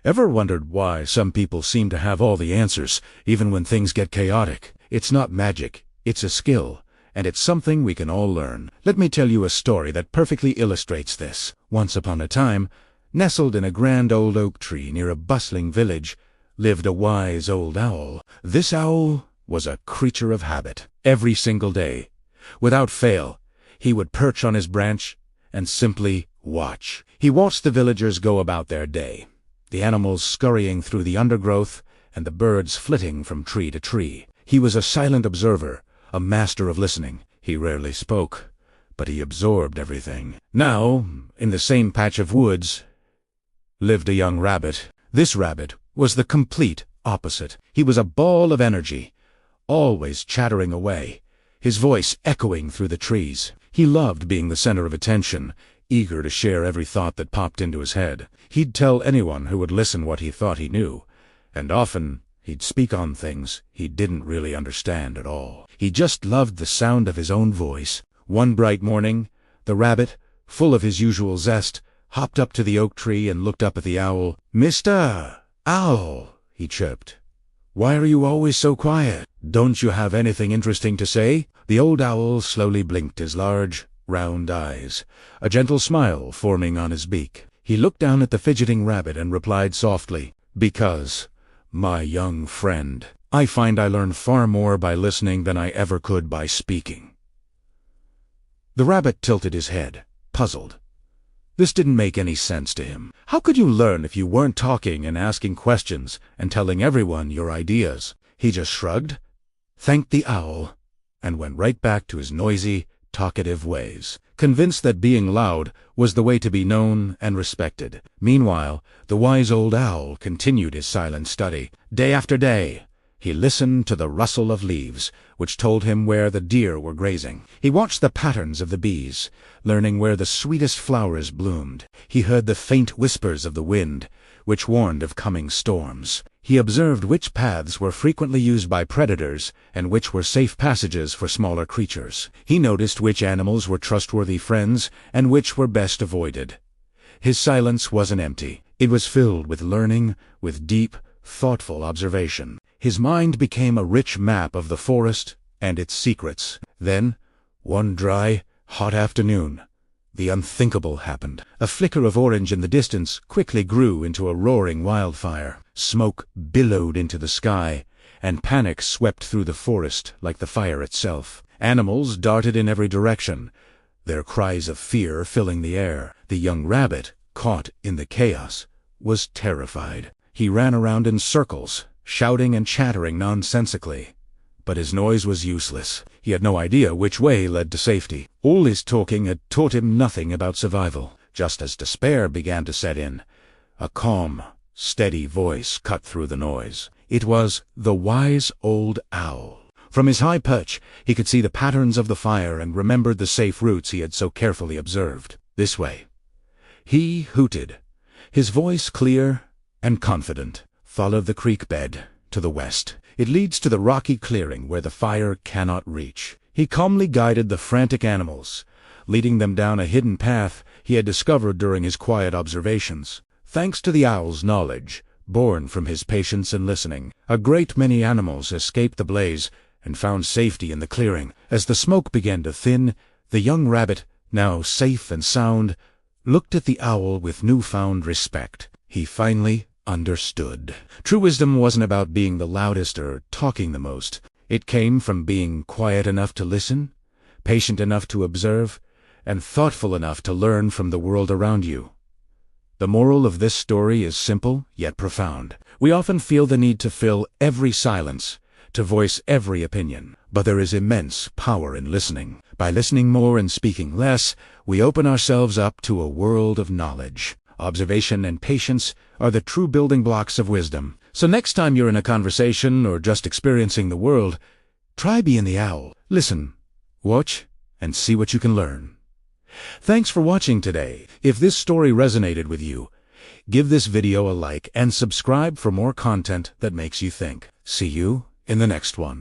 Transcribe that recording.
Ever wondered why some people seem to have all the answers, even when things get chaotic? It's not magic, it's a skill, and it's something we can all learn. Let me tell you a story that perfectly illustrates this. Once upon a time, nestled in a grand old oak tree near a bustling village, lived a wise old owl. This owl was a creature of habit. Every single day, without fail, he would perch on his branch and simply watch. He watched the villagers go about their day, the animals scurrying through the undergrowth and the birds flitting from tree to tree. He was a silent observer, a master of listening. He rarely spoke, but he absorbed everything. Now, in the same patch of woods, lived a young rabbit. This rabbit was the complete opposite. He was a ball of energy, always chattering away, his voice echoing through the trees. He loved being the center of attention, eager to share every thought that popped into his head. He'd tell anyone who would listen what he thought he knew, and often he'd speak on things he didn't really understand at all. He just loved the sound of his own voice. One bright morning, the rabbit, full of his usual zest, hopped up to the oak tree and looked up at the owl. "Mr. Owl," he chirped, "why are you always so quiet? Don't you have anything interesting to say?" The old owl slowly blinked his large, round eyes, a gentle smile forming on his beak. He looked down at the fidgeting rabbit and replied softly, "Because, my young friend, I find I learn far more by listening than I ever could by speaking." The rabbit tilted his head, puzzled. This didn't make any sense to him. How could you learn if you weren't talking and asking questions and telling everyone your ideas? He just shrugged, thanked the owl, and went right back to his noisy, talkative ways, convinced that being loud was the way to be known and respected. Meanwhile, the wise old owl continued his silent study. Day after day, he listened to the rustle of leaves, which told him where the deer were grazing. He watched the patterns of the bees, learning where the sweetest flowers bloomed. He heard the faint whispers of the wind, which warned of coming storms. He observed which paths were frequently used by predators and which were safe passages for smaller creatures. He noticed which animals were trustworthy friends and which were best avoided. His silence wasn't empty. It was filled with learning, with deep, thoughtful observation. His mind became a rich map of the forest and its secrets. Then, one dry, hot afternoon, the unthinkable happened. A flicker of orange in the distance quickly grew into a roaring wildfire. Smoke billowed into the sky, and panic swept through the forest like the fire itself. Animals darted in every direction, their cries of fear filling the air. The young rabbit, caught in the chaos, was terrified. He ran around in circles, shouting and chattering nonsensically. But his noise was useless. He had no idea which way led to safety. All his talking had taught him nothing about survival. Just as despair began to set in, a calm, steady voice cut through the noise. It was the wise old owl. From his high perch, he could see the patterns of the fire and remembered the safe routes he had so carefully observed. This way. He hooted, his voice clear and confident. Follow the creek bed to the west. It leads to the rocky clearing where the fire cannot reach. He calmly guided the frantic animals, leading them down a hidden path he had discovered during his quiet observations. Thanks to the owl's knowledge, born from his patience and listening, a great many animals escaped the blaze and found safety in the clearing. As the smoke began to thin, the young rabbit, now safe and sound, looked at the owl with newfound respect. He finally understood. True wisdom wasn't about being the loudest or talking the most. It came from being quiet enough to listen, patient enough to observe, and thoughtful enough to learn from the world around you. The moral of this story is simple yet profound. We often feel the need to fill every silence, to voice every opinion. But there is immense power in listening. By listening more and speaking less, we open ourselves up to a world of knowledge. Observation and patience are the true building blocks of wisdom. So next time you're in a conversation or just experiencing the world, try being the owl. Listen, watch, and see what you can learn. Thanks for watching today. If this story resonated with you, give this video a like and subscribe for more content that makes you think. See you in the next one.